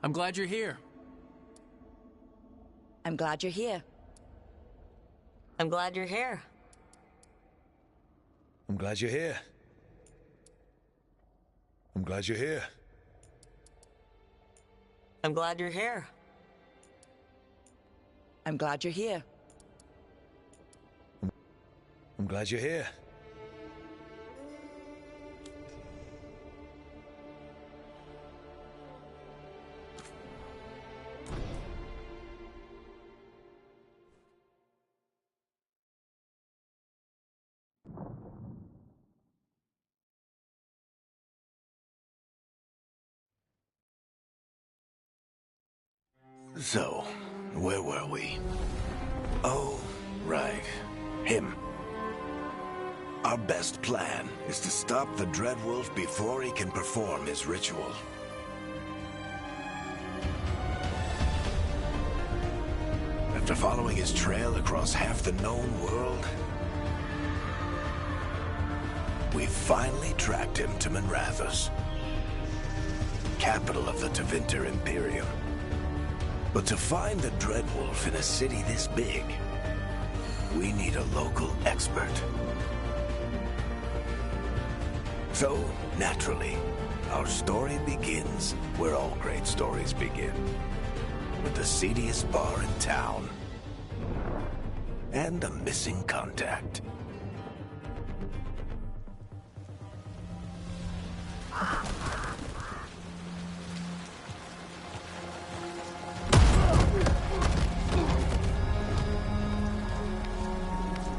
I'm glad you're here. I'm glad you're here. I'm glad you're here. I'm glad you're here. I'm glad you're here. I'm glad you're here. I'm glad you're here. I'm glad you're here. So, where were we? Oh, right. Him. Our best plan is to stop the Dreadwolf before he can perform his ritual. After following his trail across half the known world, we finally tracked him to Minrathous, capital of the Tevinter Imperium. But to find the Dreadwolf in a city this big, we need a local expert. So, naturally, our story begins where all great stories begin. With the seediest bar in town. And a missing contact.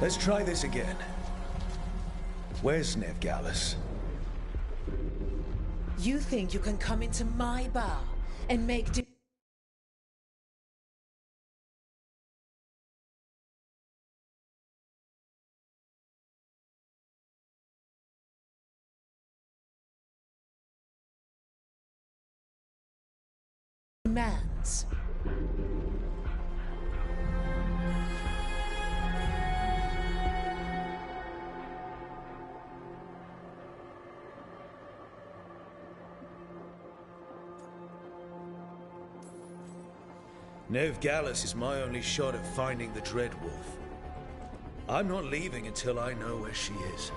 Let's try this again. Where's Nev Gallus? You think you can come into my bar and make demands? Nev Gallus is my only shot at finding the Dreadwolf. I'm not leaving until I know where she is.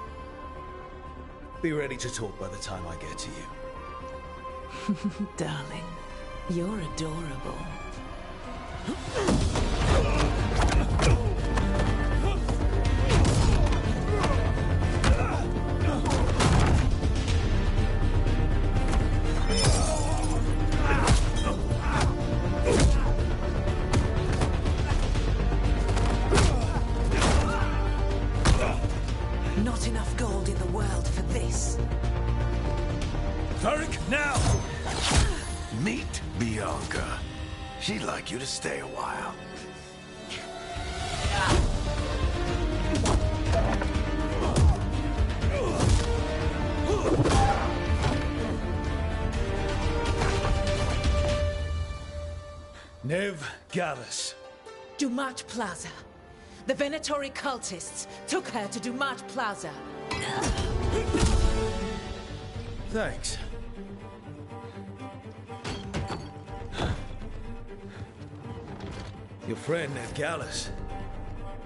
Be ready to talk by the time I get to you. Darling, you're adorable. Not enough gold in the world for this. Varric, now! Meet Bianca. She'd like you to stay a while. Nev Gallus. Dumat Plaza. The Venatori cultists took her to Dumat Plaza. Thanks. Your friend, Nev Gallus,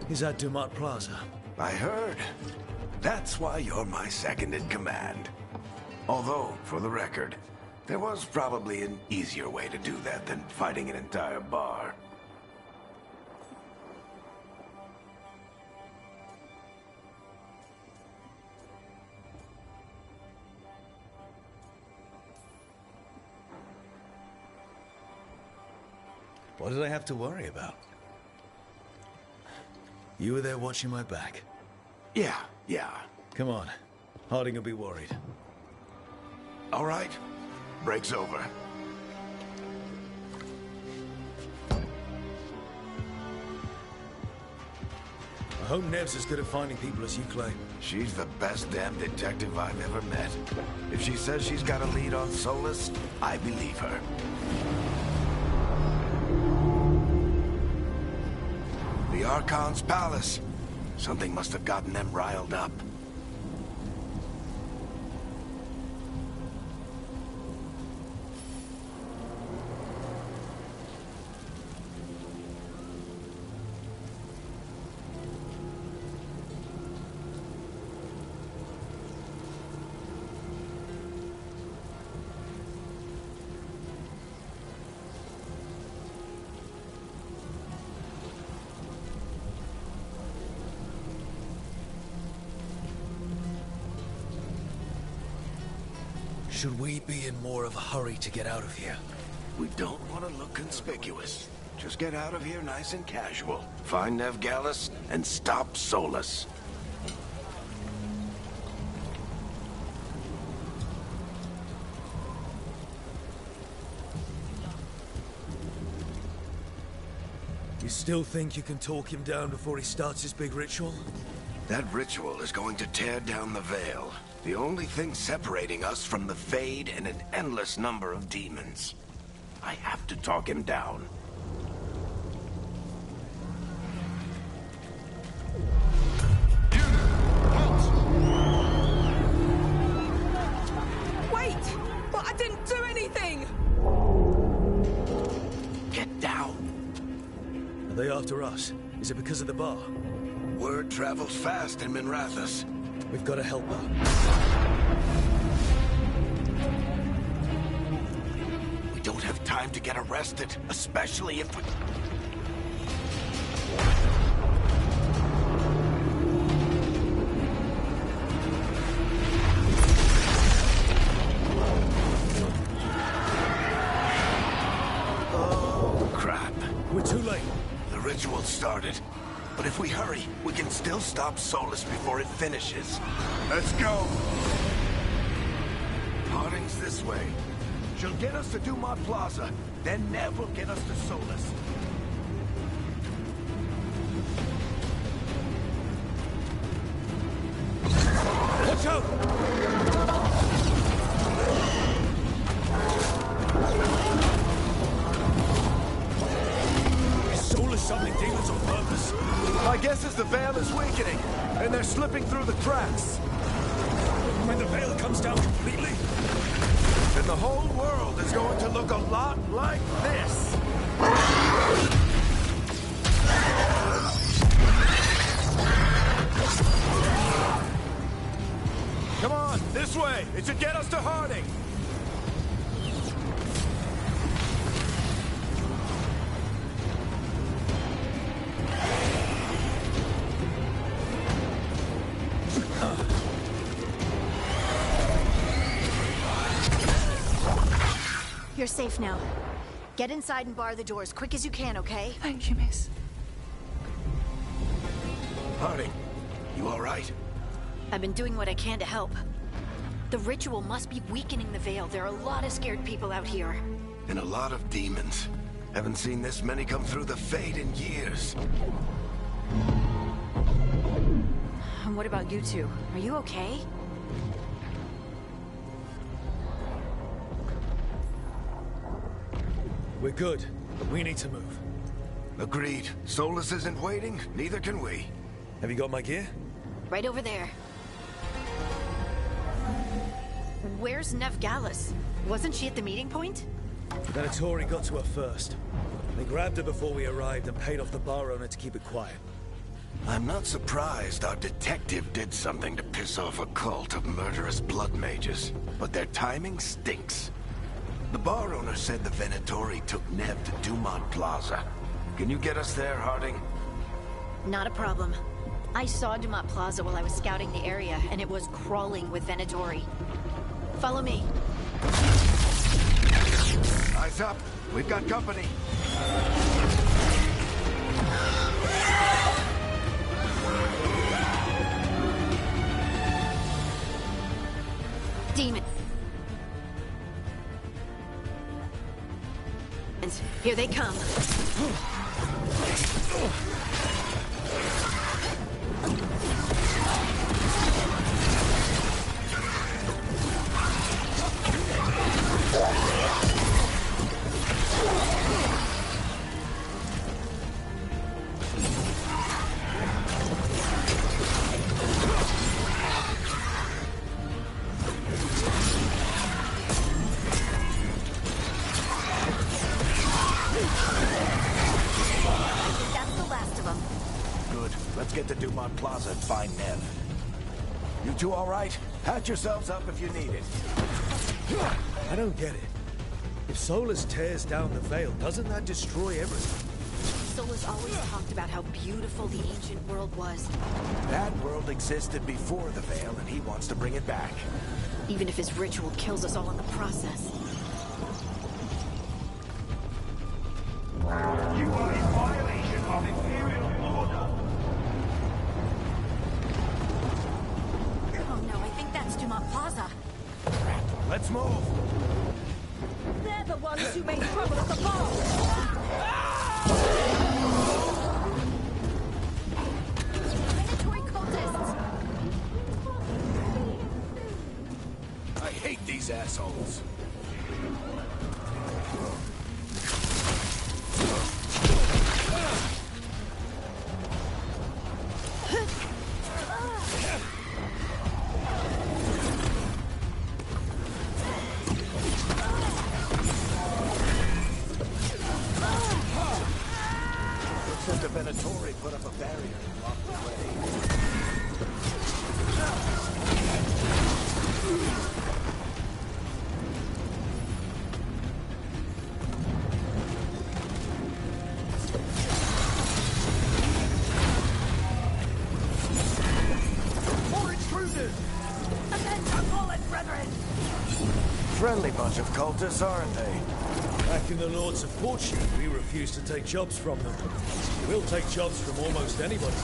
is at Dumat Plaza. I heard. That's why you're my second in command. Although, for the record, there was probably an easier way to do that than fighting an entire bar. What did I have to worry about? You were there watching my back. Yeah. Come on. Harding will be worried. All right. Break's over. I hope Nev's as good at finding people as you claim. She's the best damn detective I've ever met. If she says she's got a lead on Solus, I believe her. The Archon's palace. Something must have gotten them riled up. Should we be in more of a hurry to get out of here? We don't want to look conspicuous. Just get out of here nice and casual. Find Nev Gallus and stop Solus. You still think you can talk him down before he starts his big ritual? That ritual is going to tear down the Veil. The only thing separating us from the Fade and an endless number of demons. I have to talk him down. Wait! But I didn't do anything! Get down. Are they after us? Is it because of the bar? Word travels fast in Minrathous. We've got to help her. We don't have time to get arrested, especially if we... Oh, crap. We're too late. The ritual started. But if we hurry, we can still stop Solus before it finishes. Let's go! Harding's this way. She'll get us to Dumont Plaza, then Nev will get us to Solus. Watch out! Is Solus summoning demons on purpose? My guess is the Veil is weakening, and they're slipping through the cracks. When the veil comes down completely? Then the whole world is going to look a lot like this. Come on, this way. It should get us to Harding. You're safe now. Get inside and bar the door as quick as you can, okay? Thank you, miss. Harding, you all right? I've been doing what I can to help. The ritual must be weakening the Veil. There are a lot of scared people out here. And a lot of demons. Haven't seen this many come through the Fade in years. And what about you two? Are you okay? We're good, but we need to move. Agreed. Solus isn't waiting, neither can we. Have you got my gear? Right over there. Where's Nev Gallus? Wasn't she at the meeting point? Venatori got to her first. They grabbed her before we arrived and paid off the bar owner to keep it quiet. I'm not surprised our detective did something to piss off a cult of murderous blood mages, but their timing stinks. The bar owner said the Venatori took Nev to Dumont Plaza. Can you get us there, Harding? Not a problem. I saw Dumont Plaza while I was scouting the area, and it was crawling with Venatori. Follow me. Eyes up. We've got company. Demon. Here they come. Get to Dumont Plaza and find Nev. You two all right? Patch yourselves up if you need it. I don't get it. If Solus tears down the Veil, doesn't that destroy everything? Solus always talked about how beautiful the ancient world was. That world existed before the Veil, and he wants to bring it back. even if his ritual kills us all in the process. You are in violation of Imperial order. Oh no, I think that's Dumont Plaza. Let's move. They're the ones who made trouble at the bar! Mandatory cultists! I hate these assholes. Looks like the Venatori put up a barrier and blocked the way. More intruders! Attention, fallen brethren! Friendly bunch of cultists, aren't they? Back in the Lords of Fortune, we refuse to take jobs from them. We'll take jobs from almost anybody.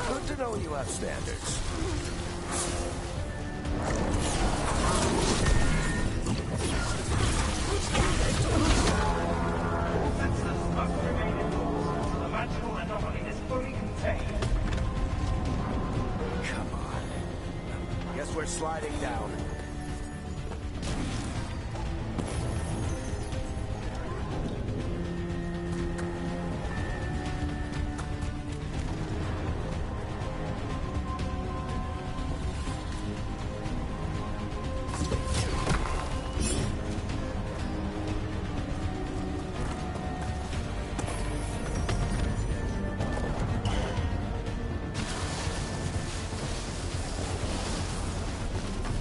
Good to know you have standards. All sensors must remain indoors. The magical anomaly is fully contained. Come on. Guess we're sliding down.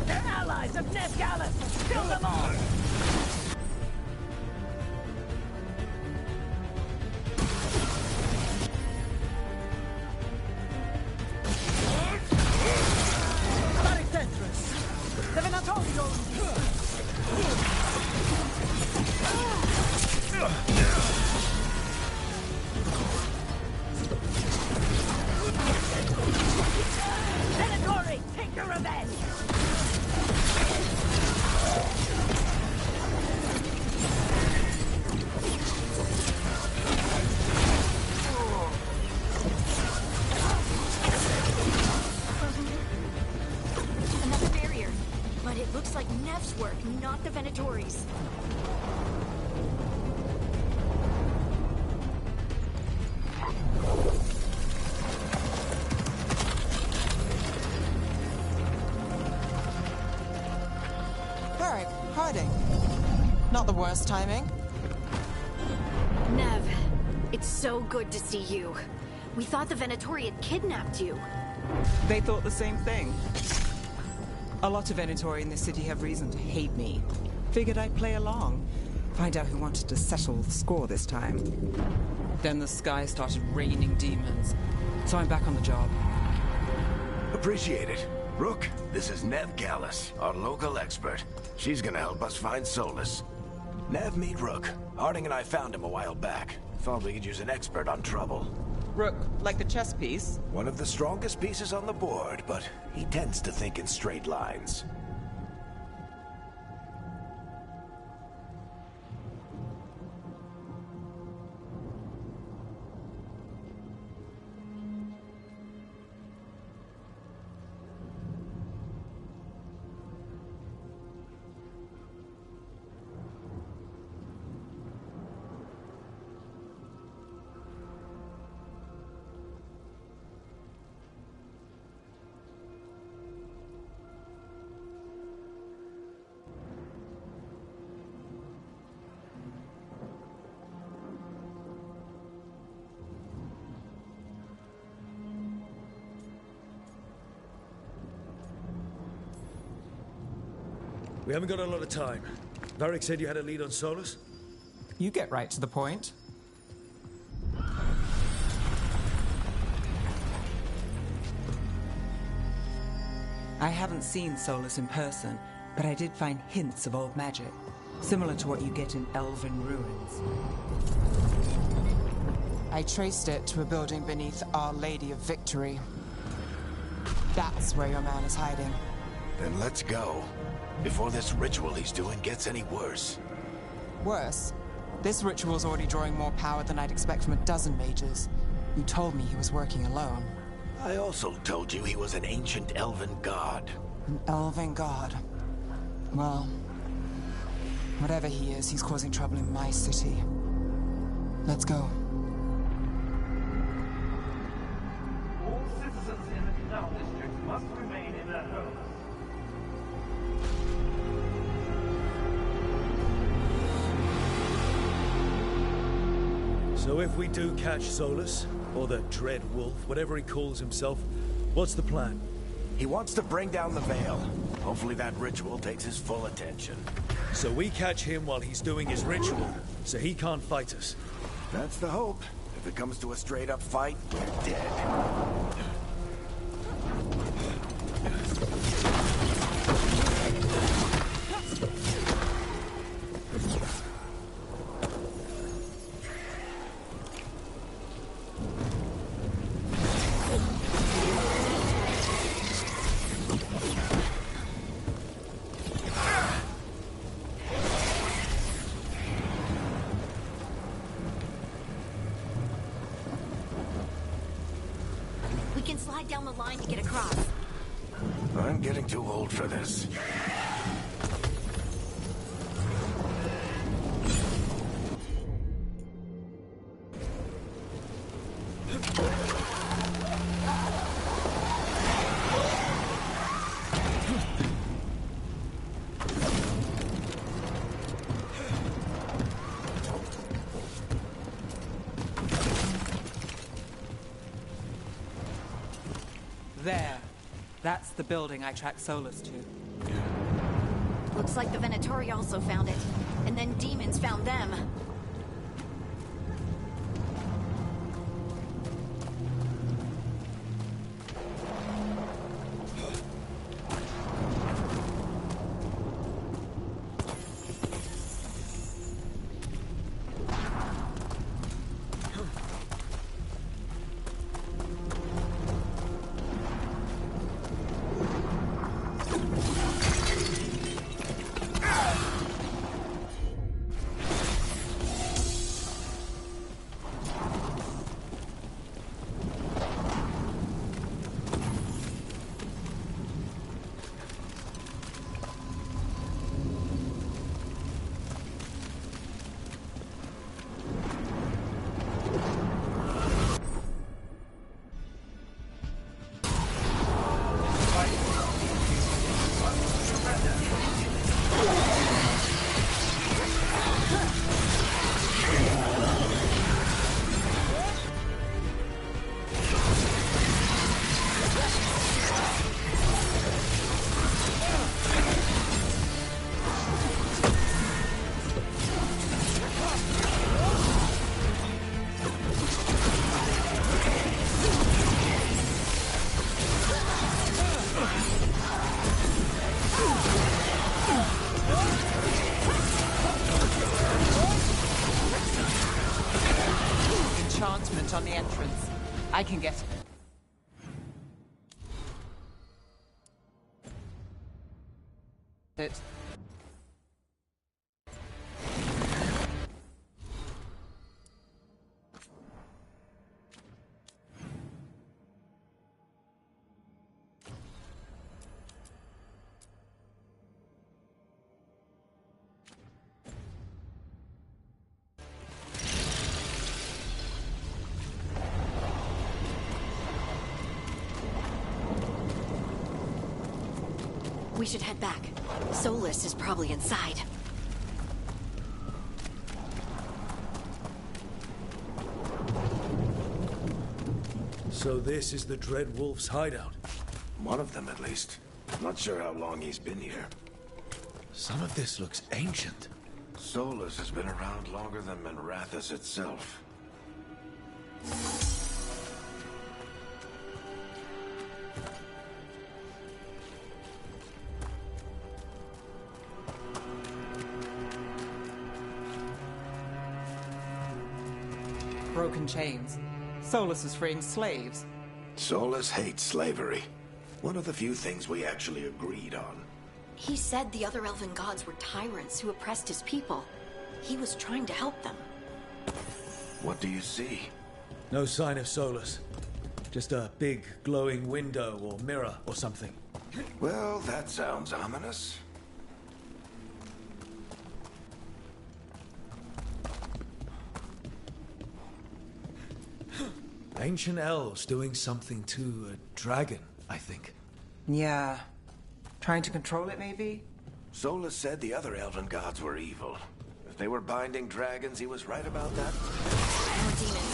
They're allies of Ned Gallus! Kill them all! The Venatori! Venatori, take your revenge! Another barrier. But it looks like Nev's work, not the Venatori's. Varric, Harding. Not the worst timing. Nev, it's so good to see you. We thought the Venatori had kidnapped you. They thought the same thing. A lot of Venatori in this city have reason to hate me. Figured I'd play along. Find out who wanted to settle the score this time. Then the sky started raining demons. So I'm back on the job. Appreciate it. Rook, this is Nev Gallus, our local expert. She's gonna help us find Solus. Nev, meet Rook. Harding and I found him a while back. Thought we could use an expert on trouble. Rook, like the chess piece? One of the strongest pieces on the board, but he tends to think in straight lines. We haven't got a lot of time. Varric said you had a lead on Solus? You get right to the point. I haven't seen Solus in person, but I did find hints of old magic, similar to what you get in elven ruins. I traced it to a building beneath Our Lady of Victory. That's where your man is hiding. Then let's go, before this ritual he's doing gets any worse. Worse, this ritual's already drawing more power than I'd expect from a dozen mages. You told me he was working alone. I also told you he was an ancient elven god. An elven god. Well, whatever he is, he's causing trouble in my city. Let's go. All citizens in the Canal District must remain in their homes. So if we do catch Solus, or the Dread Wolf, whatever he calls himself, what's the plan? He wants to bring down the veil. Hopefully that ritual takes his full attention. So we catch him while he's doing his ritual, so he can't fight us. That's the hope. If it comes to a straight-up fight, we're dead. We can slide down the line to get across. I'm getting too old for this. There. That's the building I tracked Solus to. Looks like the Venatori also found it. And then demons found them. Enchantment on the entrance. I can get it. We should head back. Solus is probably inside. So this is the Dread Wolf's hideout. One of them, at least. Not sure how long he's been here. Some of this looks ancient. Solus has been around longer than Manrathus itself. broken chains. Solus is freeing slaves. Solus hates slavery. One of the few things we actually agreed on. He said the other elven gods were tyrants who oppressed his people. He was trying to help them. What do you see? No sign of Solus. Just a big glowing window or mirror or something. Well, that sounds ominous. Ancient elves doing something to a dragon, I think. Yeah. Trying to control it, maybe? Solus said the other elven gods were evil. If they were binding dragons, he was right about that. More demons.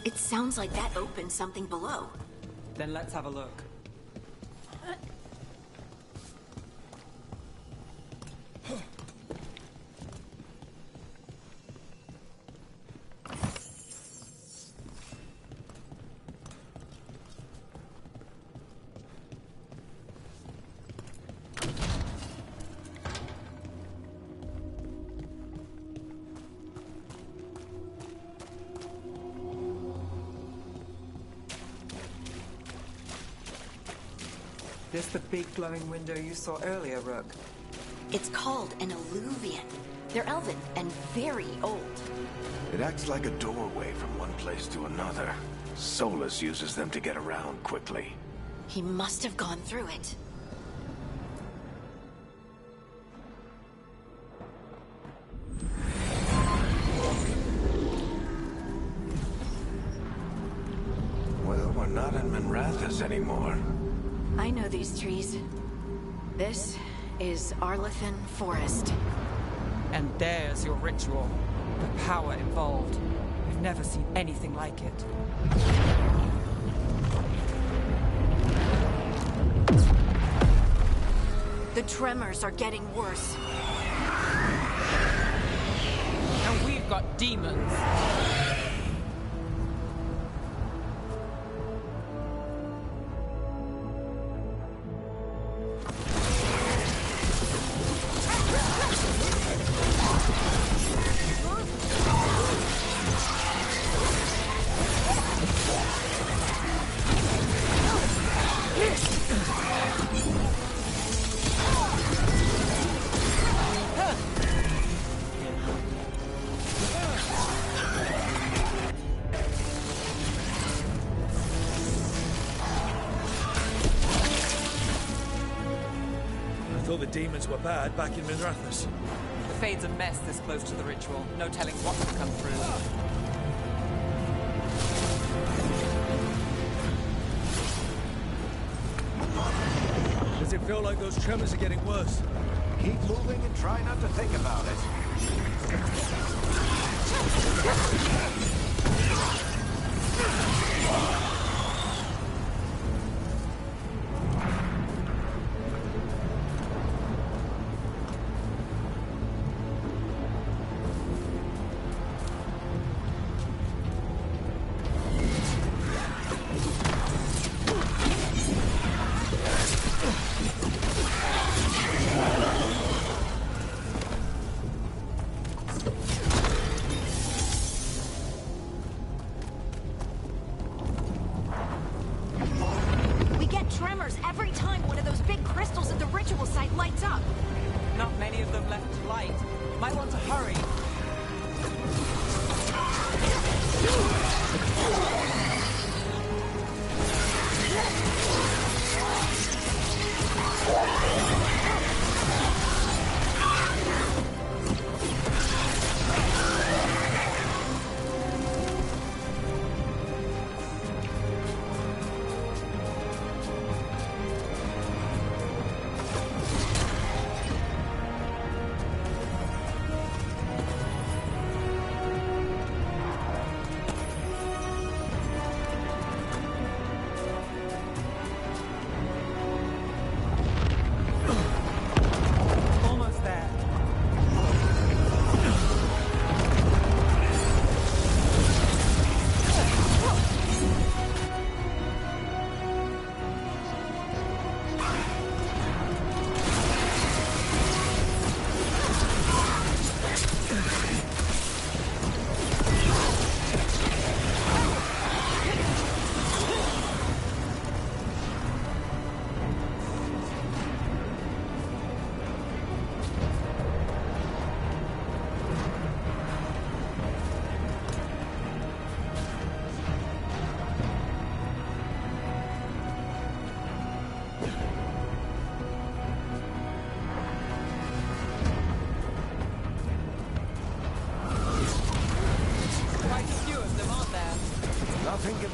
It sounds like that opened something below. Then let's have a look. This the big glowing window you saw earlier, Rook? It's called an alluvian. They're elven and very old. It acts like a doorway from one place to another. Solus uses them to get around quickly. He must have gone through it. Well, we're not in Minrathous anymore. I know these trees. This is Arlethan Forest. And there's your ritual. The power involved. We've never seen anything like it. The tremors are getting worse. And we've got demons. I thought the demons were bad back in Minrathous. The Fade's a mess this close to the ritual. No telling what could come through. Does it feel like those tremors are getting worse? Keep moving and try not to think about it. Tremors every time one of those big crystals at the ritual site lights up. Not many of them left to light. Might want to hurry.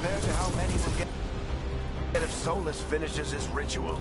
compared to how many will get if Solus finishes his ritual.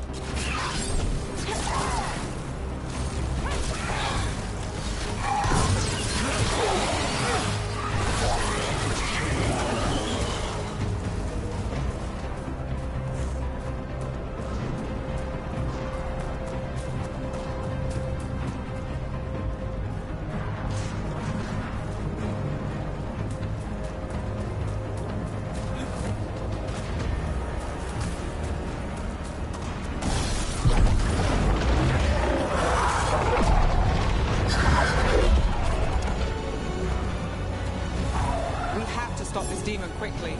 Stop this demon quickly.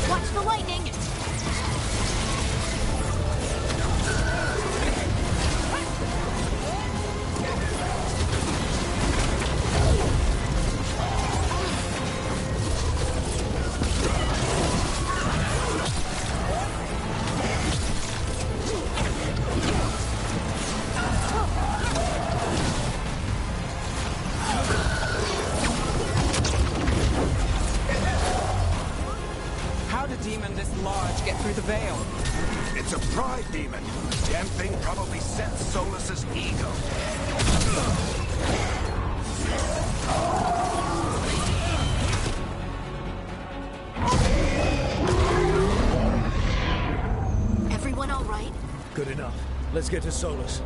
Watch the lightning! Demon this large get through the veil? It's a pride demon. Damn thing probably sensed Solus's ego. Everyone all right? Good enough. Let's get to Solus.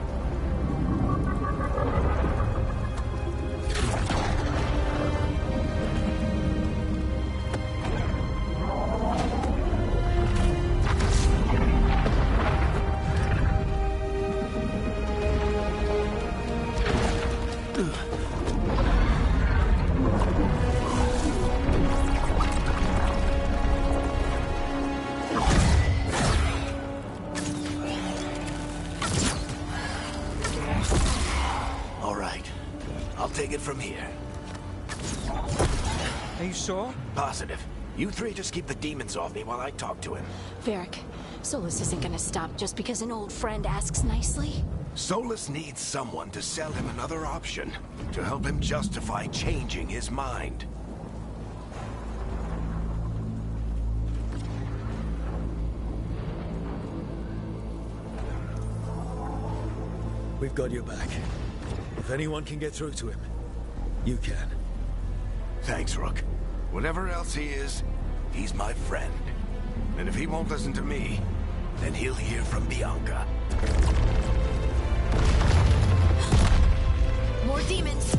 Take it from here. Are you sure? Positive. You three just keep the demons off me while I talk to him. Varric, Solus isn't gonna stop just because an old friend asks nicely. Solus needs someone to sell him another option, to help him justify changing his mind. We've got your back. If anyone can get through to him, you can. Thanks, Rook. Whatever else he is, he's my friend. And if he won't listen to me, then he'll hear from Bianca. More demons!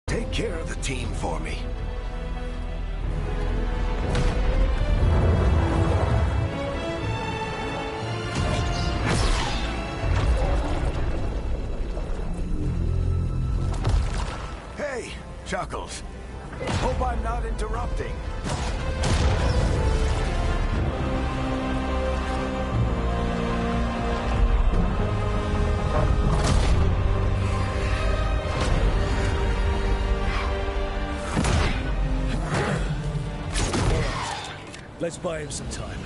Take care of the team for me. Chuckles. Hope I'm not interrupting. Let's buy him some time.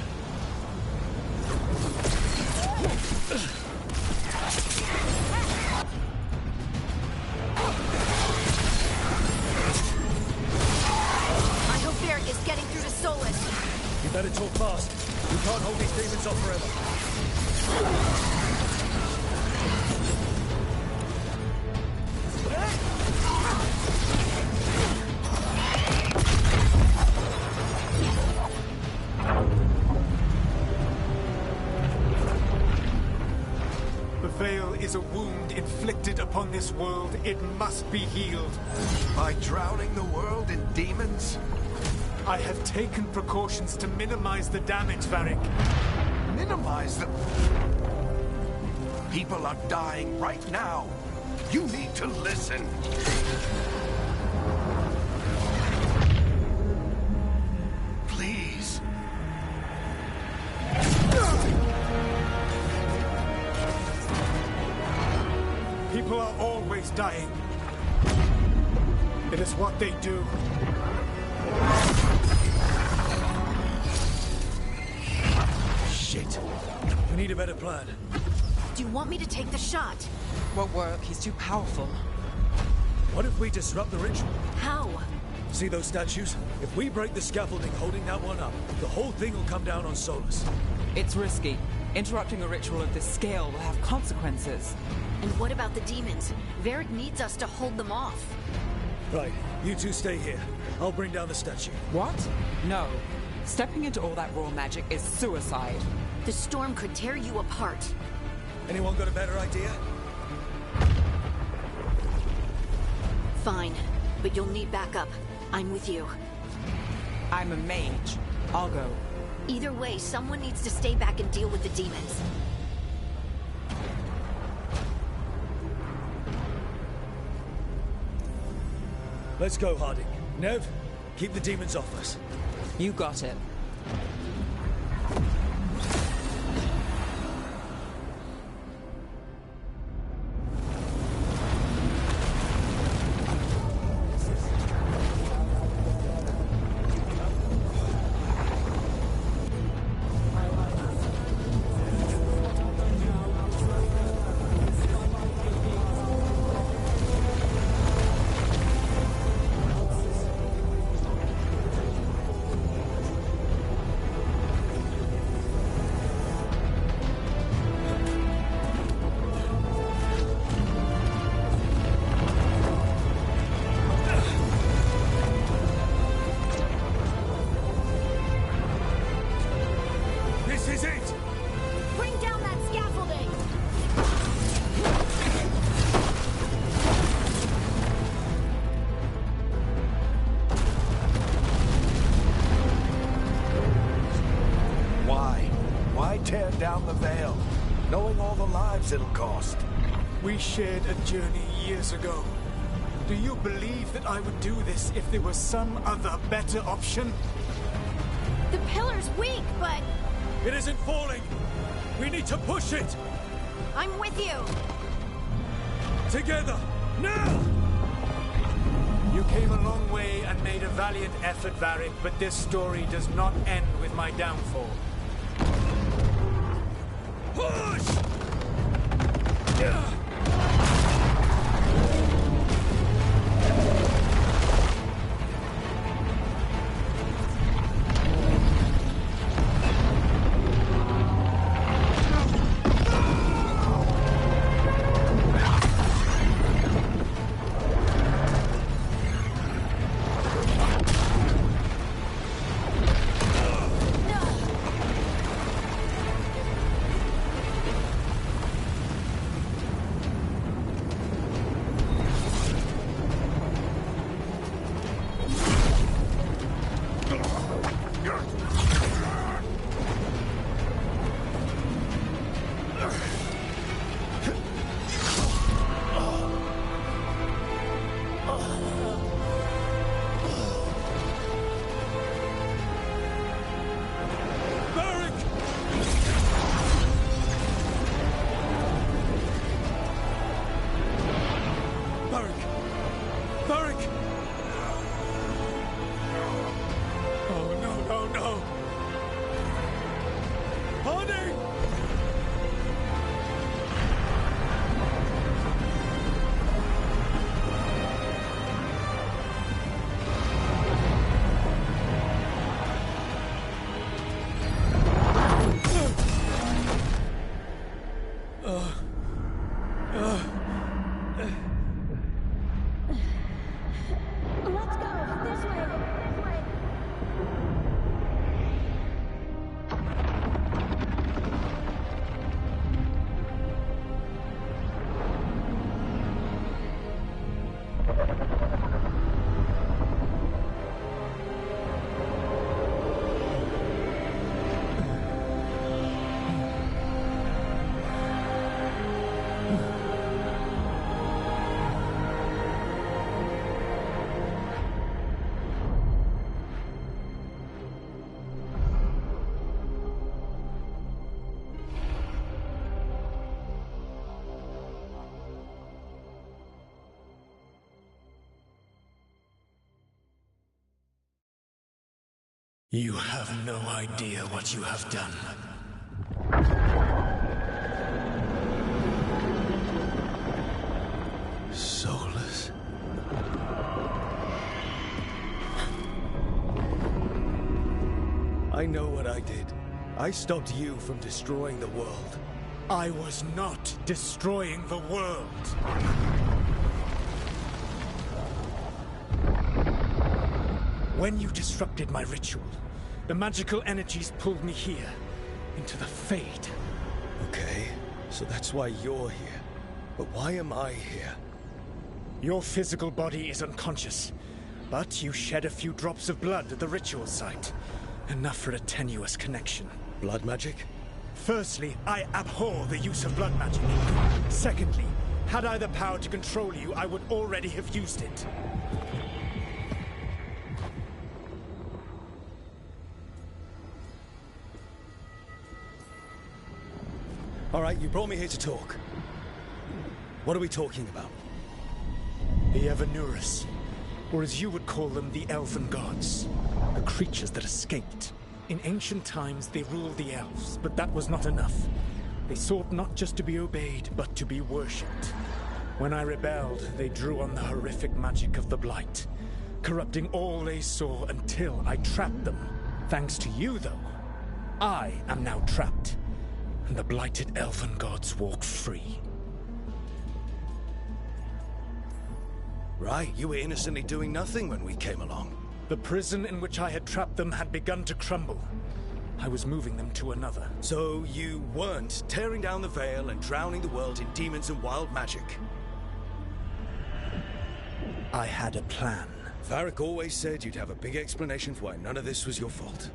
You better talk fast. You can't hold these demons off forever. The veil is a wound inflicted upon this world. It must be healed. By drowning the world in demons? I have taken precautions to minimize the damage, Varric. Minimize the... People are dying right now. You need to listen. Please. People are always dying. It is what they do. Shit. We need a better plan. Do you want me to take the shot? Won't work. He's too powerful. What if we disrupt the ritual? How? See those statues? If we break the scaffolding holding that one up, the whole thing will come down on Solus. It's risky. Interrupting a ritual of this scale will have consequences. And what about the demons? Varric needs us to hold them off. Right, you two stay here. I'll bring down the statue. What? No. Stepping into all that raw magic is suicide. The storm could tear you apart. Anyone got a better idea? Fine, but you'll need backup. I'm with you. I'm a mage. I'll go. Either way, someone needs to stay back and deal with the demons. Let's go, Harding. Nev, keep the demons off us. You got it. Tear down the veil, knowing all the lives it'll cost. We shared a journey years ago. Do you believe that I would do this if there was some other better option? The pillar's weak, but... It isn't falling! We need to push it! I'm with you! Together! Now! You came a long way and made a valiant effort, Varric, but this story does not end with my downfall. Push! Yeah! You have no idea what you have done. I know what I did. I stopped you from destroying the world. I was not destroying the world. When you disrupted my ritual, the magical energies pulled me here, into the Fade. Okay, so that's why you're here. But why am I here? Your physical body is unconscious, but you shed a few drops of blood at the ritual site. Enough for a tenuous connection. Blood magic? Firstly, I abhor the use of blood magic. Secondly, had I the power to control you, I would already have used it. All right, you brought me here to talk. What are we talking about? The Evanurus, or as you would call them, the Elven Gods. The creatures that escaped. In ancient times, they ruled the elves, but that was not enough. They sought not just to be obeyed, but to be worshipped. When I rebelled, they drew on the horrific magic of the Blight, corrupting all they saw until I trapped them. Thanks to you, though, I am now trapped, and the blighted Elven Gods walk free. Right, you were innocently doing nothing when we came along. The prison in which I had trapped them had begun to crumble. I was moving them to another. So you weren't tearing down the veil and drowning the world in demons and wild magic? I had a plan. Varric always said you'd have a big explanation for why none of this was your fault.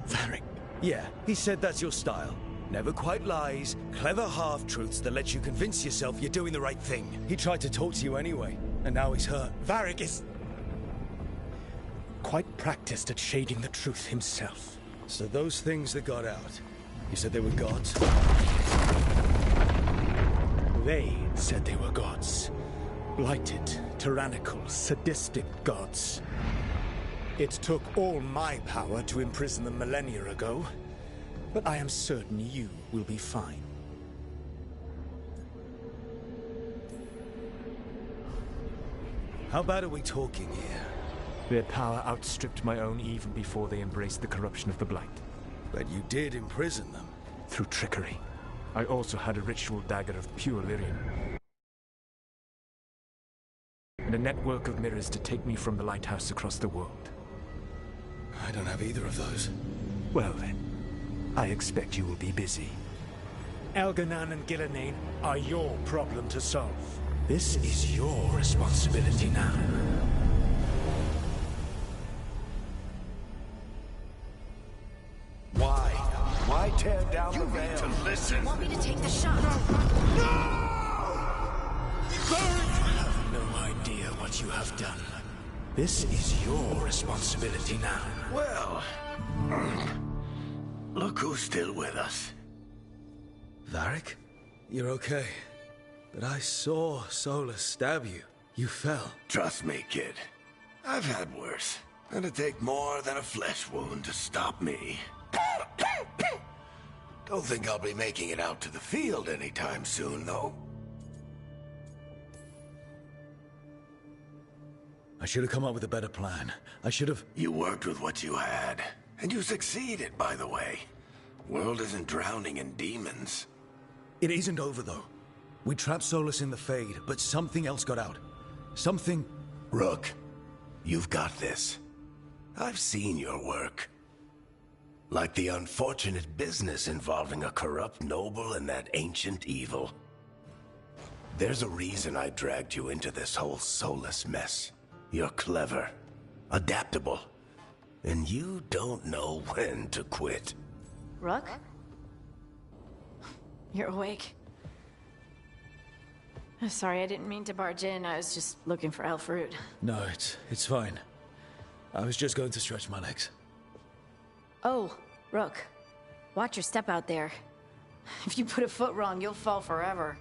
Varric? Yeah, he said that's your style. Never quite lies, clever half-truths that let you convince yourself you're doing the right thing. He tried to talk to you anyway, and now he's hurt. Varric is quite practiced at shading the truth himself. So those things that got out, you said they were gods? They said they were gods. Blighted, tyrannical, sadistic gods. It took all my power to imprison them millennia ago, but I am certain you will be fine. How bad are we talking here? Their power outstripped my own even before they embraced the corruption of the Blight. But you did imprison them. Through trickery. I also had a ritual dagger of pure lyrium. And a network of mirrors to take me from the lighthouse across the world. I don't have either of those. Well then, I expect you will be busy. Elganan and Gillenane are your problem to solve. This is your responsibility now. Why tear down the veil? You need to listen. Want me to take the shot? You have no idea what you have done. This is your responsibility now. Well, look who's still with us. Varric? You're okay. But I saw Solus stab you. You fell. Trust me, kid. I've had worse. It'd take more than a flesh wound to stop me. Don't think I'll be making it out to the field anytime soon, though. I should have come up with a better plan. I should have... You worked with what you had. And you succeeded, by the way. World isn't drowning in demons. It isn't over, though. We trapped Solus in the Fade, but something else got out. Something... Rook, you've got this. I've seen your work. Like the unfortunate business involving a corrupt noble and that ancient evil. There's a reason I dragged you into this whole Solus mess. You're clever, adaptable, and you don't know when to quit. Rook? You're awake. Sorry, I didn't mean to barge in. I was just looking for elf fruit. No, it's fine. I was just going to stretch my legs. Oh, Rook. Watch your step out there. If you put a foot wrong, you'll fall forever.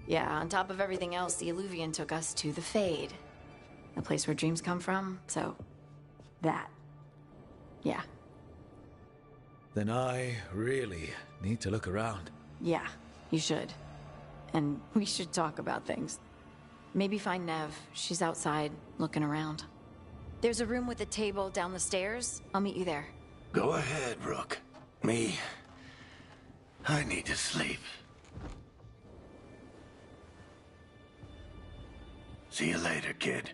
Yeah, on top of everything else, the Illuvian took us to the Fade. The place where dreams come from, so... that. Yeah. Then I really need to look around. Yeah, you should. And we should talk about things. Maybe find Nev. She's outside, looking around. There's a room with a table down the stairs. I'll meet you there. Go ahead, Rook. I need to sleep. See you later, kid.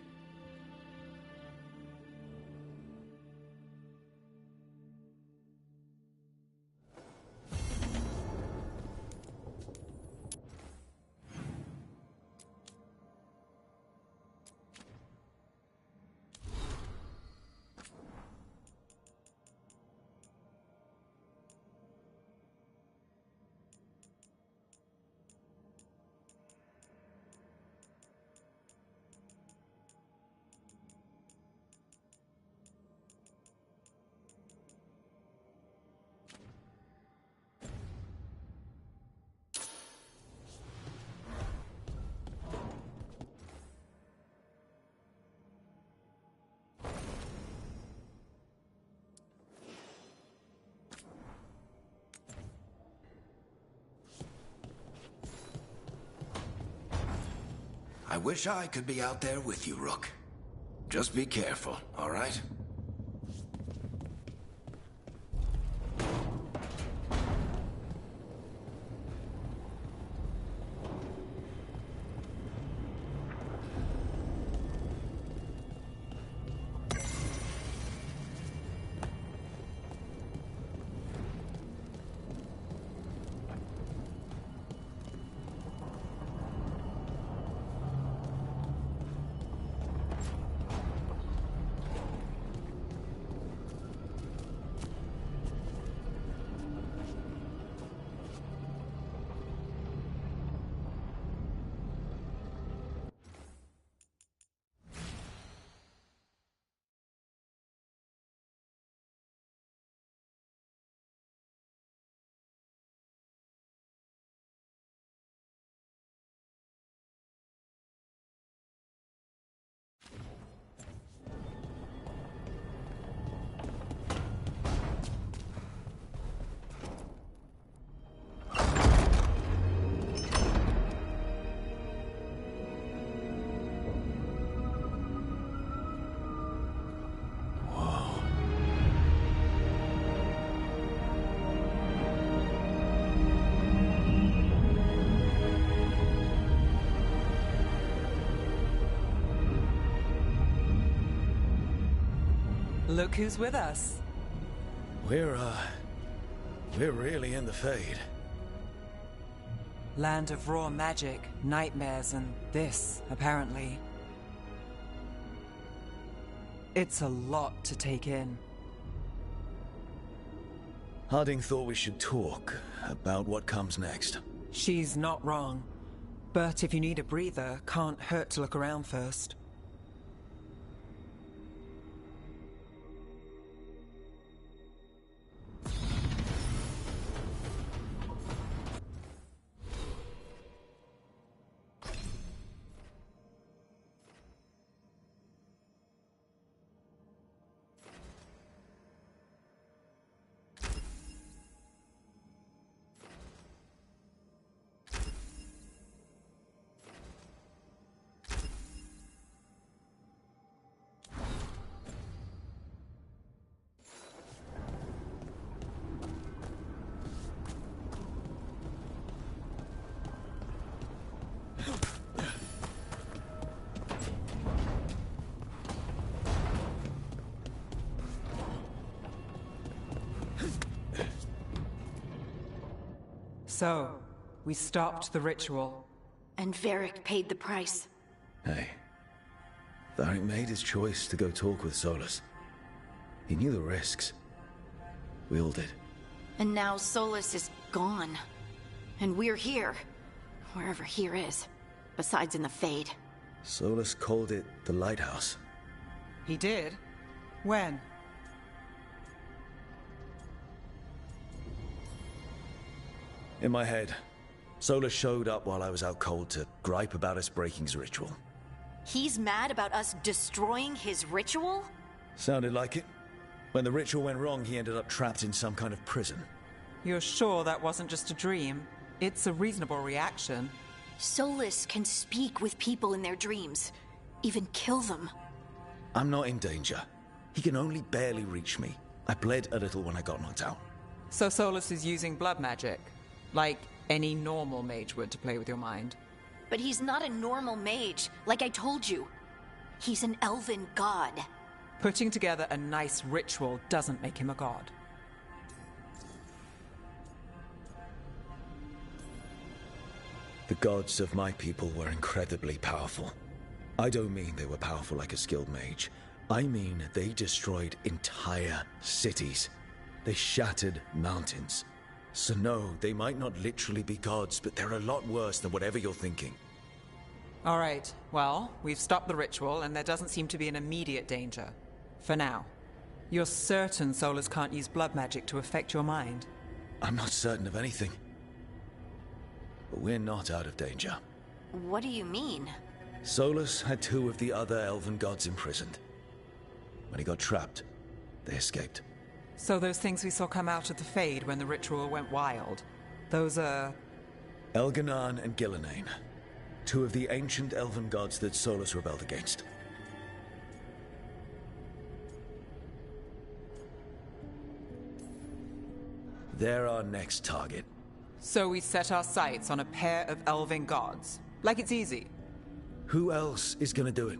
I wish I could be out there with you, Rook. Just be careful, all right? Look who's with us. We're really in the Fade. Land of raw magic, nightmares, and this, apparently. It's a lot to take in. Harding thought we should talk about what comes next. She's not wrong. But if you need a breather, can't hurt to look around first. So, we stopped the ritual. And Varric paid the price. Hey, Varric made his choice to go talk with Solus. He knew the risks. We all did. And now Solus is gone. And we're here. Wherever here is. Besides in the Fade. Solus called it the Lighthouse. He did? When? In my head, Solus showed up while I was out cold to gripe about us breaking his ritual. He's mad about us destroying his ritual? Sounded like it. When the ritual went wrong, he ended up trapped in some kind of prison. You're sure that wasn't just a dream? It's a reasonable reaction. Solus can speak with people in their dreams. Even kill them. I'm not in danger. He can only barely reach me. I bled a little when I got knocked out. So Solus is using blood magic, like any normal mage would to play with your mind. But he's not a normal mage, like I told you. He's an elven god. Putting together a nice ritual doesn't make him a god. The gods of my people were incredibly powerful. I don't mean they were powerful like a skilled mage. I mean they destroyed entire cities. They shattered mountains. So no, they might not literally be gods, but they're a lot worse than whatever you're thinking. All right, well, we've stopped the ritual and there doesn't seem to be an immediate danger. For now. You're certain Solus can't use blood magic to affect your mind? I'm not certain of anything. But we're not out of danger. What do you mean? Solus had 2 of the other elven gods imprisoned. When he got trapped, they escaped. So those things we saw come out of the Fade when the ritual went wild, those are... Elganan and Gillenane. 2 of the ancient elven gods that Solus rebelled against. They're our next target. So we set our sights on a pair of elven gods. Like it's easy. Who else is gonna do it?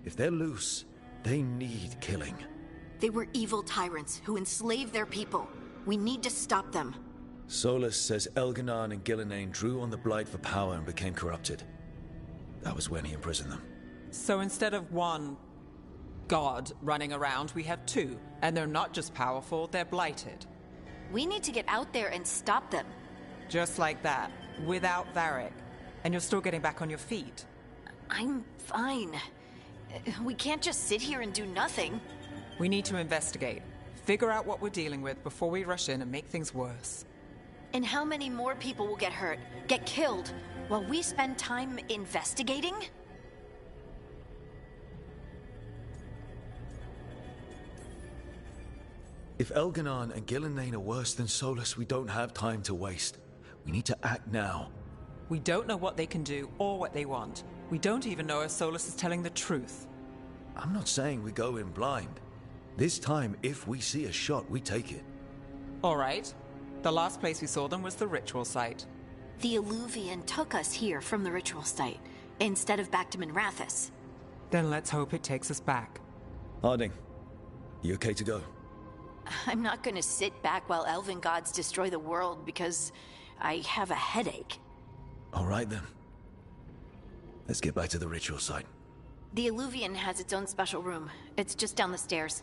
If they're loose, they need killing. They were evil tyrants who enslaved their people. We need to stop them. Solus says Elganan and Gillenane drew on the Blight for power and became corrupted. That was when he imprisoned them. So instead of one god running around, we have 2. And they're not just powerful, they're blighted. We need to get out there and stop them. Just like that, without Varric. And you're still getting back on your feet. I'm fine. We can't just sit here and do nothing. We need to investigate. Figure out what we're dealing with before we rush in and make things worse. And how many more people will get hurt, get killed, while we spend time investigating? If Elganan and Gillenane are worse than Solus, we don't have time to waste. We need to act now. We don't know what they can do or what they want. We don't even know if Solus is telling the truth. I'm not saying we go in blind. This time, if we see a shot, we take it. All right. The last place we saw them was the ritual site. The Illuvian took us here from the ritual site, instead of back to Minrathous. Then let's hope it takes us back. Harding, you okay to go? I'm not gonna sit back while elven gods destroy the world because I have a headache. All right then. Let's get back to the ritual site. The Illuvian has its own special room. It's just down the stairs.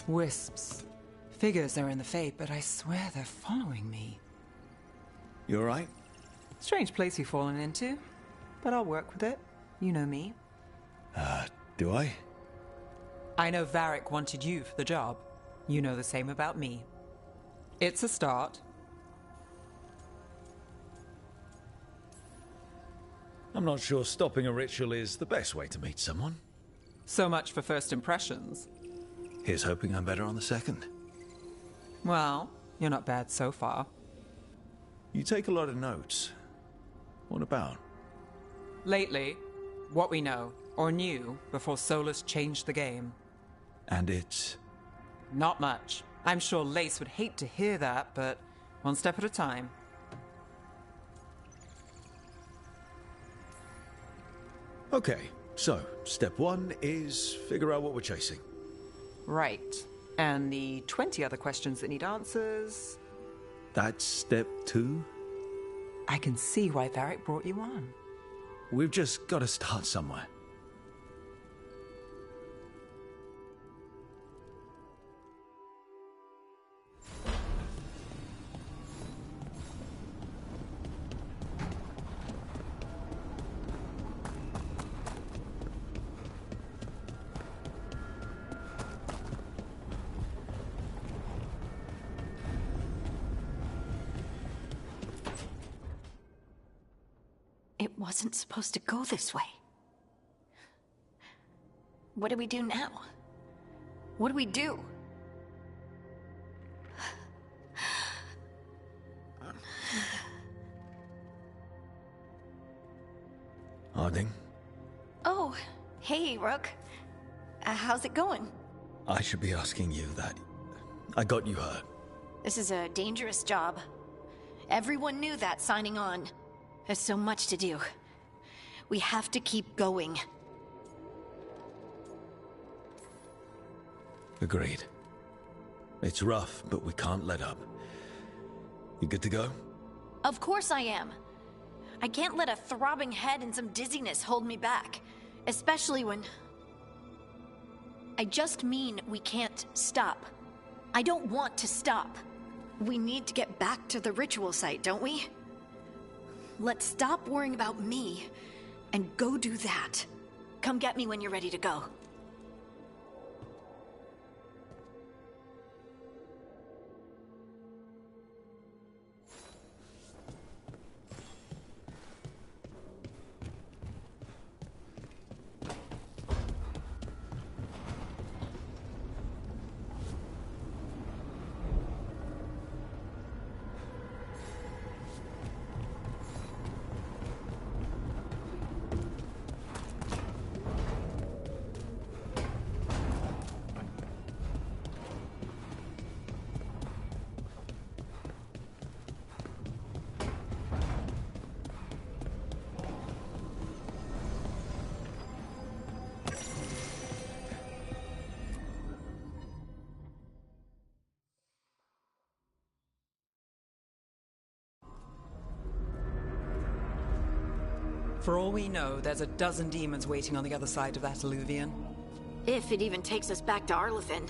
Wisps. Figures are in the Fate, but I swear they're following me. You all right? Strange place you've fallen into, but I'll work with it. You know me. Do I? I know Varric wanted you for the job. You know the same about me. It's a start. I'm not sure stopping a ritual is the best way to meet someone. So much for first impressions. Here's hoping I'm better on the second. Well, you're not bad so far. You take a lot of notes. What about? Lately, what we know, or knew, before Solus changed the game. And it's... Not much. I'm sure Lace would hate to hear that, but one step at a time. Okay, so step one is figure out what we're chasing. Right. And the 20 other questions that need answers... That's step two? I can see why Varric brought you on. We've just got to start somewhere. It wasn't supposed to go this way. What do we do now? What do we do? Harding? Oh, hey, Rook. How's it going? I should be asking you that. I got you hurt. This is a dangerous job. Everyone knew that signing on. There's so much to do. We have to keep going. Agreed. It's rough, but we can't let up. You good to go? Of course I am. I can't let a throbbing head and some dizziness hold me back. Especially when... I just mean we can't stop. I don't want to stop. We need to get back to the ritual site, don't we? Let's stop worrying about me and go do that. Come get me when you're ready to go. For all we know, there's a dozen demons waiting on the other side of that Illuvian. If it even takes us back to Arlethan.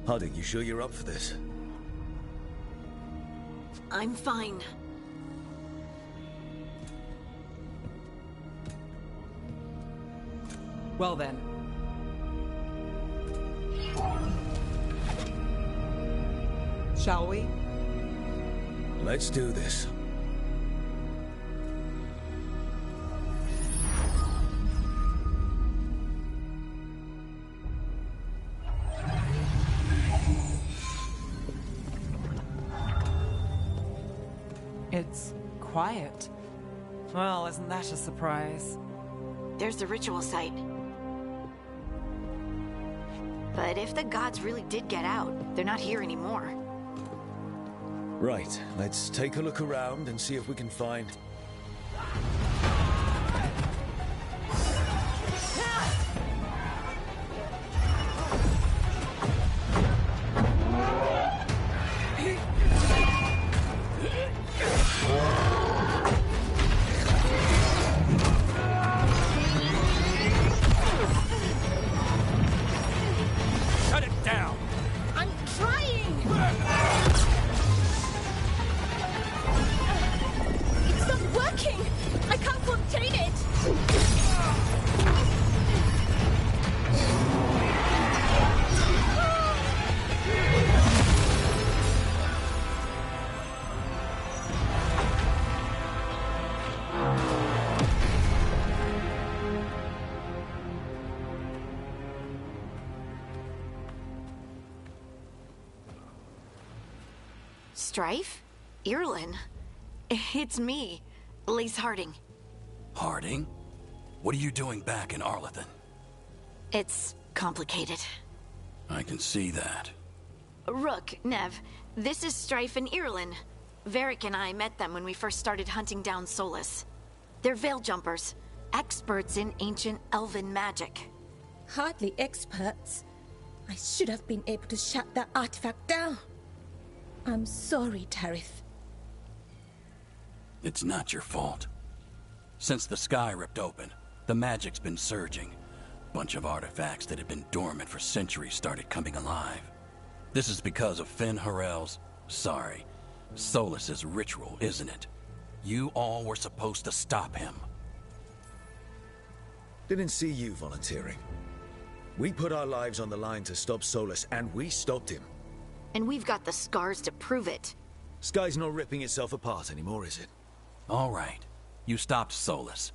Harding, you sure you're up for this? I'm fine. Well then. Shall we? Let's do this. It's quiet. Well, isn't that a surprise? There's the ritual site. But if the gods really did get out, they're not here anymore. Right, let's take a look around and see if we can find... Shut it down! I'm trying! It's not working! I can't contain it! Strife? Irlin? It's me, Lace Harding. Harding? What are you doing back in Arlethan? It's complicated. I can see that. Rook, Nev, this is Strife and Irlin. Varric and I met them when we first started hunting down Solus. They're veil jumpers, experts in ancient elven magic. Hardly experts. I should have been able to shut that artifact down. I'm sorry, Tarith. It's not your fault. Since the sky ripped open, the magic's been surging. Bunch of artifacts that had been dormant for centuries started coming alive. This is because of Solus's ritual, isn't it? You all were supposed to stop him. Didn't see you volunteering. We put our lives on the line to stop Solus, and we stopped him. And we've got the scars to prove it. Sky's not ripping itself apart anymore, is it? All right. You stopped Solus.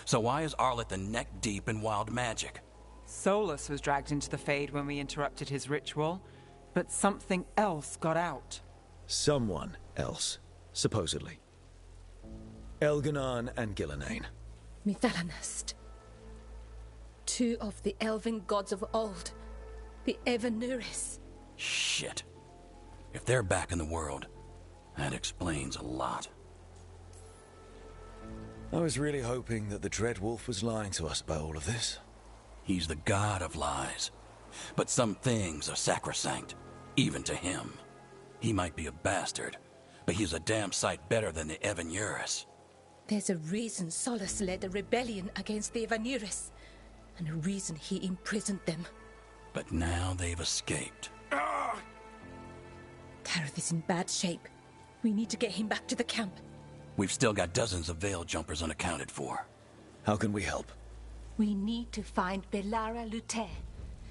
So why is Arlethan neck deep in wild magic? Solus was dragged into the Fade when we interrupted his ritual, but something else got out. Someone else, supposedly. Elganon and Gillenane. Mithalanast. Two of the elven gods of old. The Evanuris. Shit. If they're back in the world, that explains a lot. I was really hoping that the Dread Wolf was lying to us about all of this. He's the god of lies. But some things are sacrosanct, even to him. He might be a bastard, but he's a damn sight better than the Evanuris. There's a reason Solus led a rebellion against the Evanuris, and a reason he imprisoned them. But now they've escaped. Tarith is in bad shape. We need to get him back to the camp. We've still got dozens of veil jumpers unaccounted for. How can we help? We need to find Belara Luthe.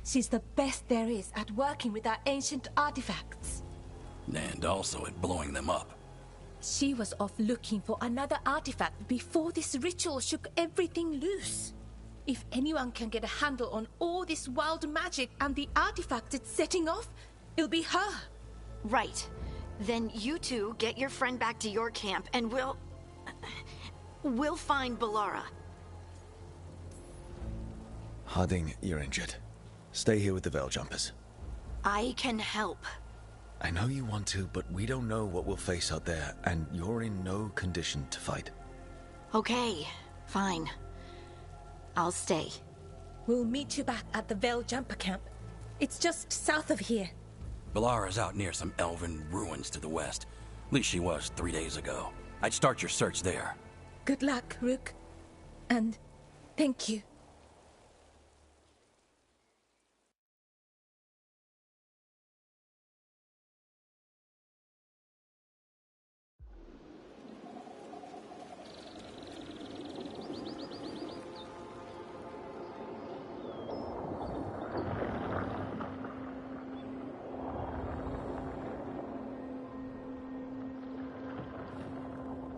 She's the best there is at working with our ancient artifacts. And also at blowing them up. She was off looking for another artifact before this ritual shook everything loose. If anyone can get a handle on all this wild magic and the artifacts it's setting off, it'll be her. Right. Then you two get your friend back to your camp and we'll find Belara. Harding, you're injured. Stay here with the Veil Jumpers. I can help. I know you want to, but we don't know what we'll face out there, and you're in no condition to fight. Okay, fine. I'll stay. We'll meet you back at the Veil Jumper camp. It's just south of here. Belara's out near some elven ruins to the west. At least she was 3 days ago. I'd start your search there. Good luck, Rook. And thank you.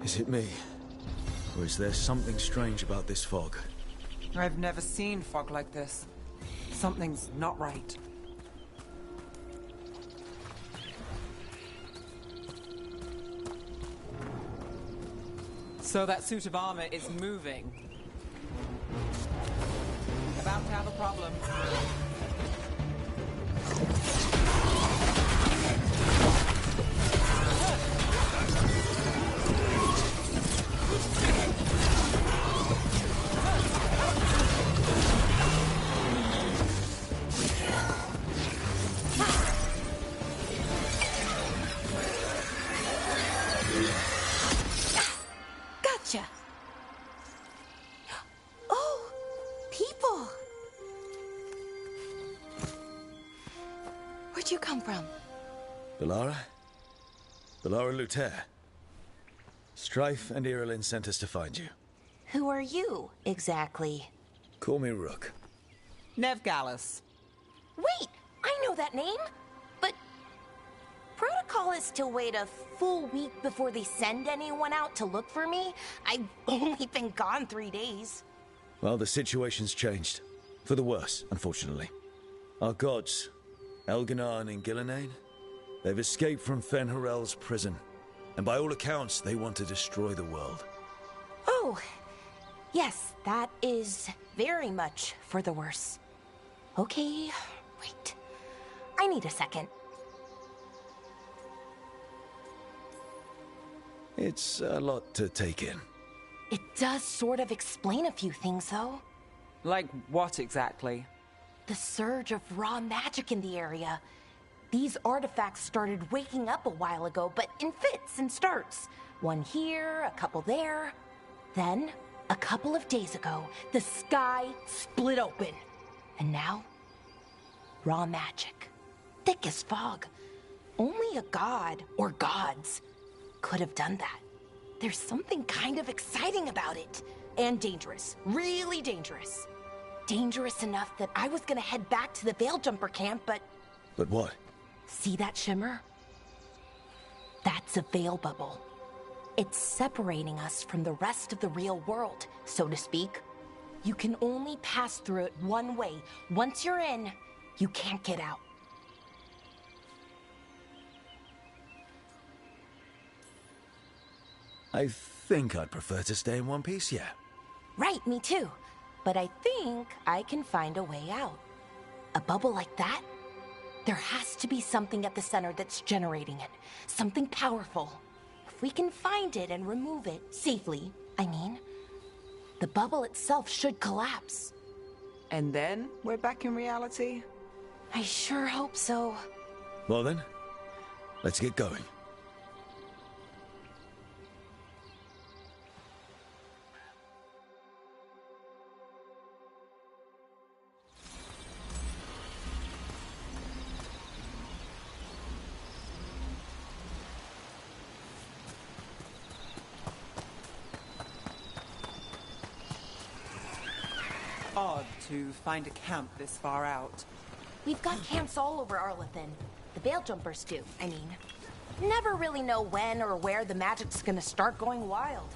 Is it me? Or is there something strange about this fog? I've never seen fog like this. Something's not right. So that suit of armor is moving. About to have a problem. Gotcha. Oh, people. Where'd you come from? Belara? Belara Luthe. Strife and Irelin sent us to find you. Who are you, exactly? Call me Rook. Nev Gallus. Wait, I know that name. But protocol is to wait a full week before they send anyone out to look for me. I've only been gone 3 days. Well, the situation's changed. For the worse, unfortunately. Our gods, Elganon and Gillenane, they've escaped from Fen'Harel's prison. And by all accounts, they want to destroy the world. Oh, Yes, that is very much for the worse. Okay, wait. I need a second. It's a lot to take in. It does sort of explain a few things, though. Like what exactly? The surge of raw magic in the area. These artifacts started waking up a while ago, but in fits and starts. One here, a couple there. Then, a couple of days ago, the sky split open. And now, raw magic. Thick as fog. Only a god, or gods, could have done that. There's something kind of exciting about it. And dangerous. Really dangerous. Dangerous enough that I was gonna head back to the Veil Jumper camp, but... But what? See that shimmer? That's a veil bubble. It's separating us from the rest of the real world, so to speak. You can only pass through it one way. Once you're in, you can't get out. I think I'd prefer to stay in one piece, yeah. Right, me too. But I think I can find a way out. A bubble like that? There has to be something at the center that's generating it. Something powerful. If we can find it and remove it, safely, I mean, the bubble itself should collapse. And then we're back in reality? I sure hope so. Well then, let's get going. Odd to find a camp this far out. We've got camps all over Arlethan. The Veil Jumpers do, I mean. Never really know when or where the magic's gonna start going wild.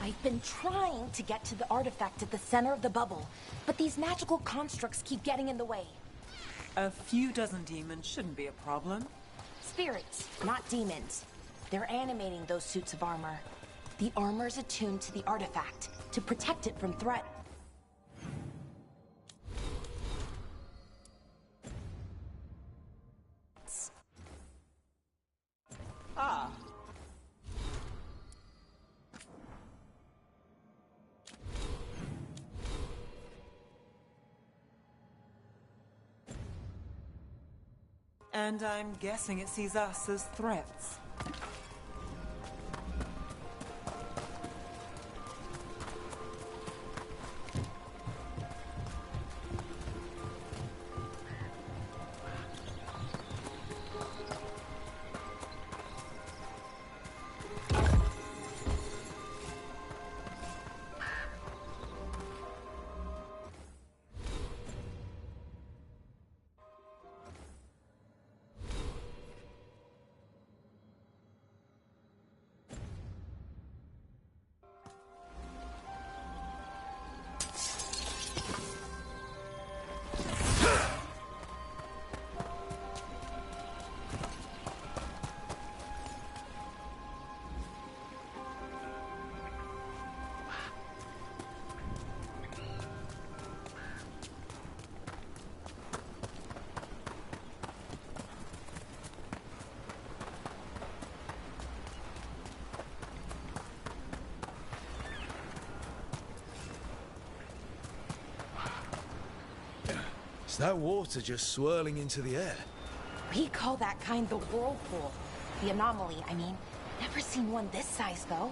I've been trying to get to the artifact at the center of the bubble, but these magical constructs keep getting in the way. A few dozen demons shouldn't be a problem. Spirits, not demons. They're animating those suits of armor. The armor's attuned to the artifact to protect it from threat. Ah. And I'm guessing it sees us as threats. Is that water just swirling into the air? We call that kind the whirlpool. The anomaly, I mean. Never seen one this size, though.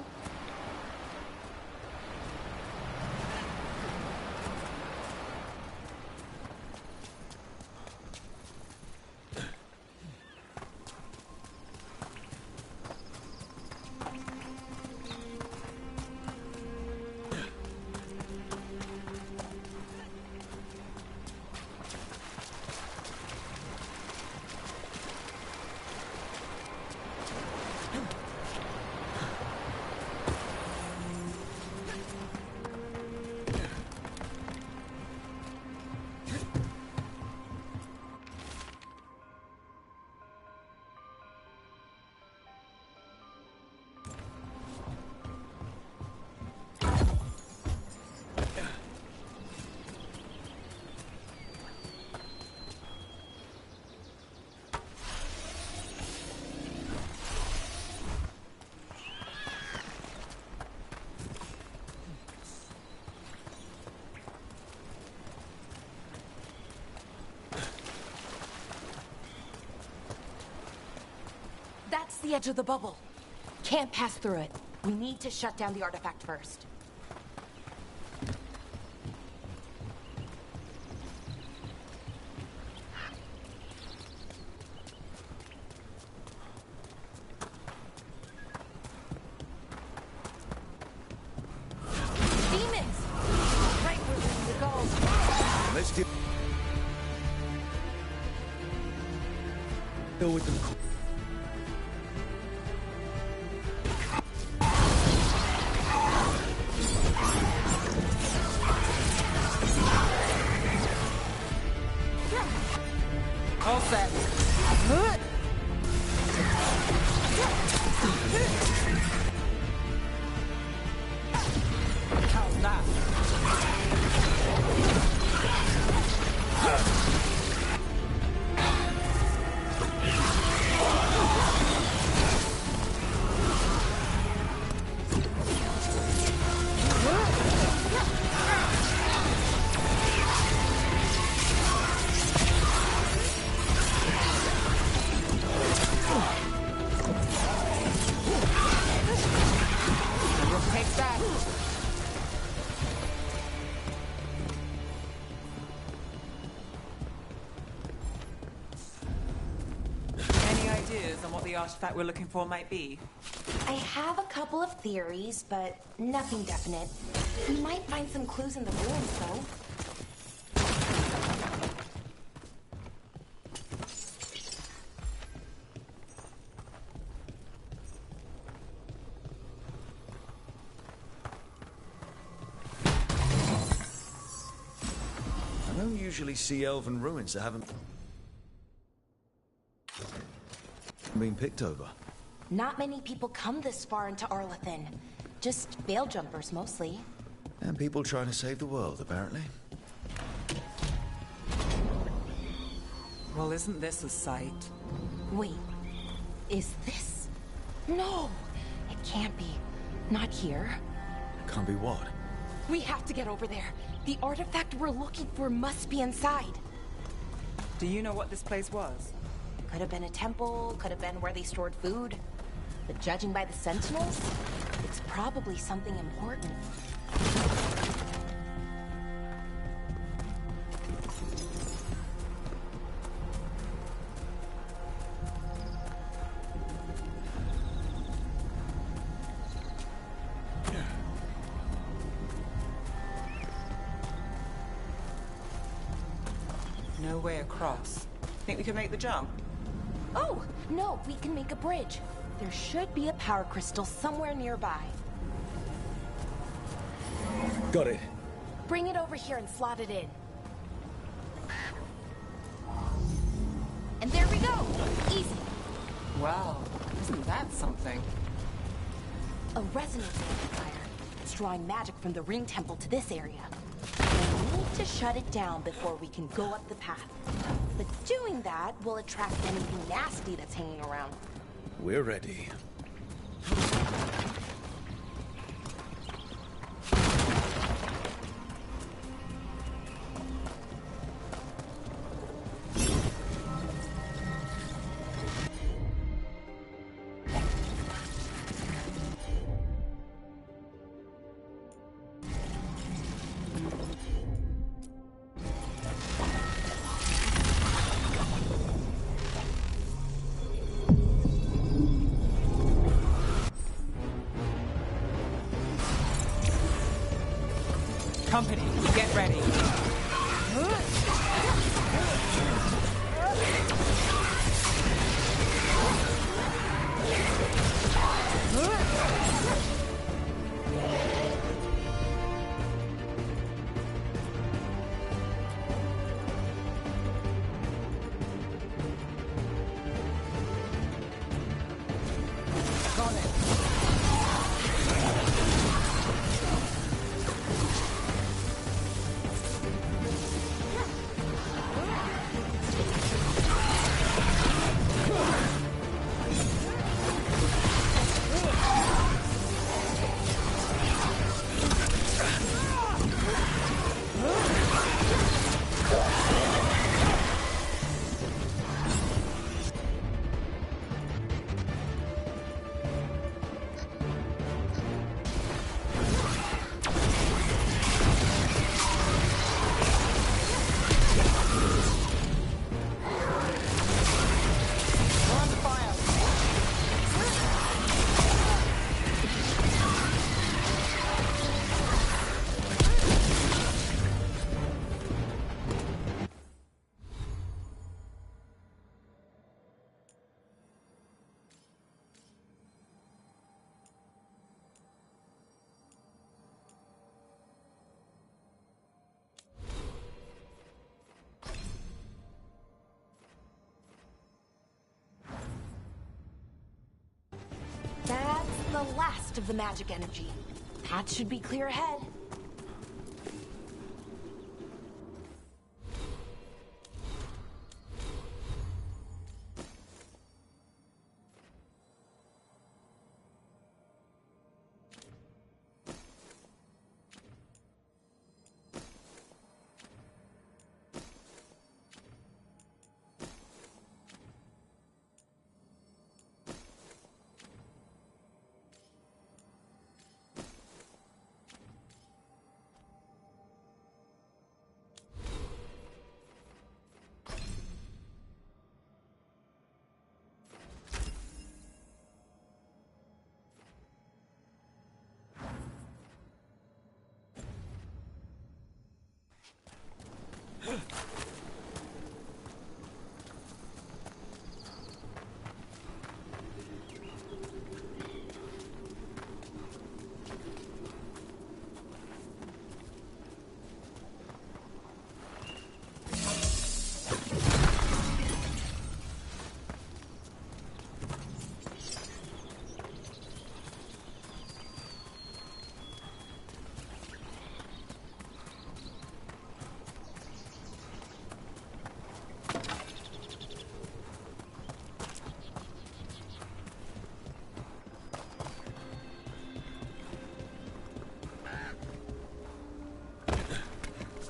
That's the edge of the bubble. Can't pass through it. We need to shut down the artifact first. Demons! Right where we need to go. Let's deal with them. All set. How's that? Take that. Any ideas on what the artifact we're looking for might be? I have a couple of theories, but nothing definite. We might find some clues in the ruins, though. I don't usually see elven ruins that haven't been picked over. Not many people come this far into Arlathan. Just veil jumpers, mostly. And people trying to save the world, apparently. Well, isn't this a sight? Wait, is this? No, it can't be. Not here. Can't be what? We have to get over there. The artifact we're looking for must be inside. Do you know what this place was? Could have been a temple, could have been where they stored food. But judging by the sentinels, it's probably something important. No way across. Think we can make the jump? Oh, no, we can make a bridge. There should be a power crystal somewhere nearby. Got it. Bring it over here and slot it in. And there we go! Easy. Wow, isn't that something? A resonance amplifier. It's drawing magic from the ring temple to this area. We need to shut it down before we can go up the path. But doing that will attract anything nasty that's hanging around. We're ready. Company, get ready. Got it. the last of the magic energy. Path should be clear ahead.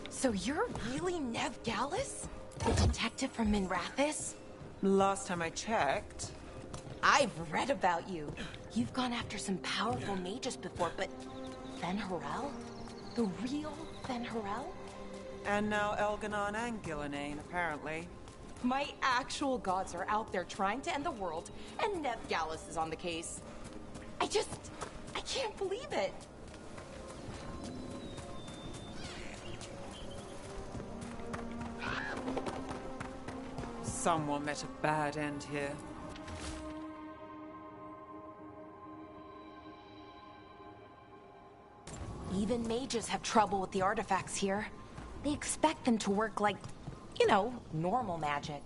So you're really Nev Gallus? The detective from Minrathis? Last time I checked. I've read about you. You've gone after some powerful mages before, but Fen Harel? The real Fen Harel? And now Elganon and Gillenane, apparently. My actual gods are out there trying to end the world, and Nev Gallus is on the case. I can't believe it. Someone met a bad end here. Even mages have trouble with the artifacts here. They expect them to work like, you know, normal magic.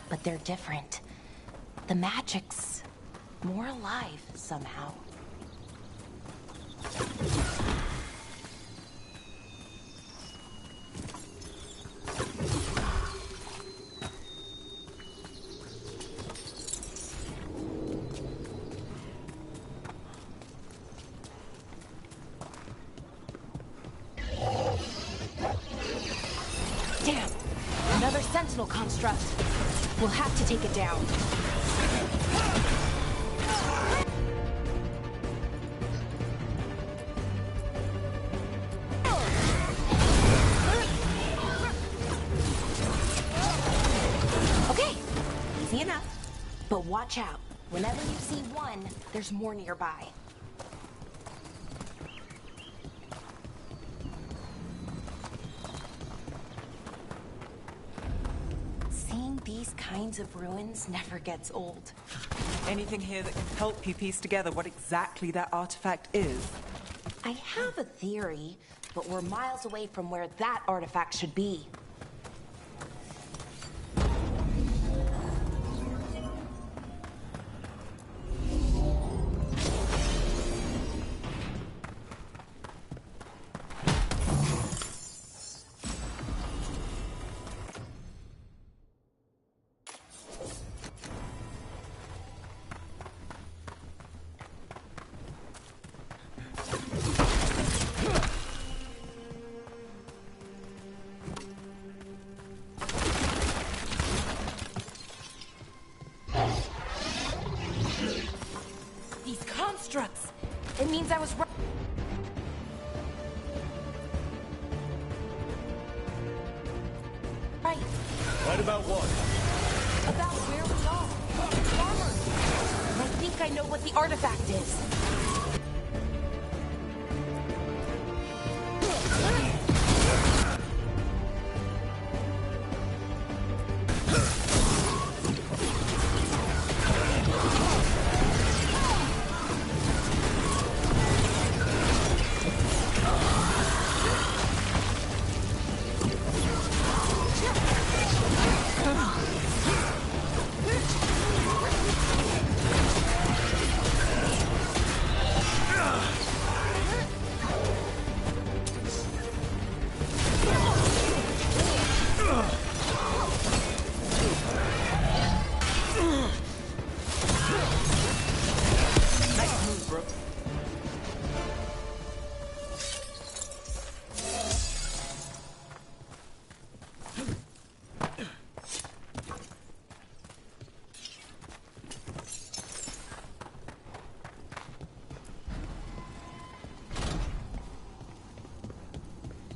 But they're different. The magic's more alive somehow. Damn! Another sentinel construct. We'll have to take it down. Okay, easy enough. But watch out. Whenever you see one, there's more nearby. Seeing these kinds of ruins never gets old. Anything here that can help you piece together what exactly that artifact is? I have a theory, but we're miles away from where that artifact should be. These constructs! It means I was right. Right about what? About where we are. Farmers. And I think I know what the artifact is.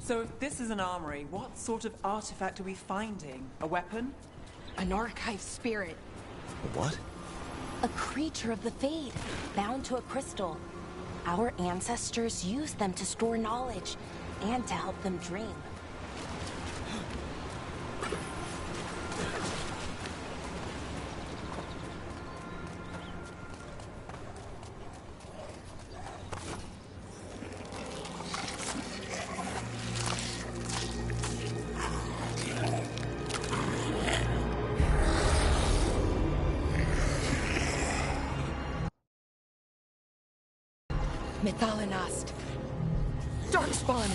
So if this is an armory, what sort of artifact are we finding? A weapon? An archive spirit. What? A creature of the Fade, bound to a crystal. Our ancestors used them to store knowledge and to help them dream. Methalinast. Darkspawn.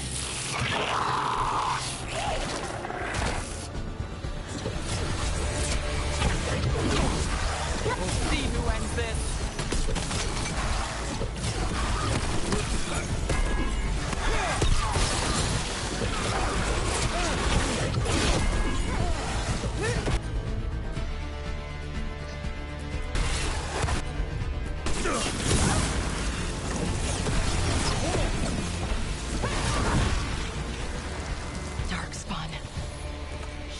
We'll see who ends this. Darkspawn.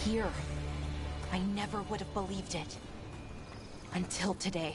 Here. I never would have believed it. Until today.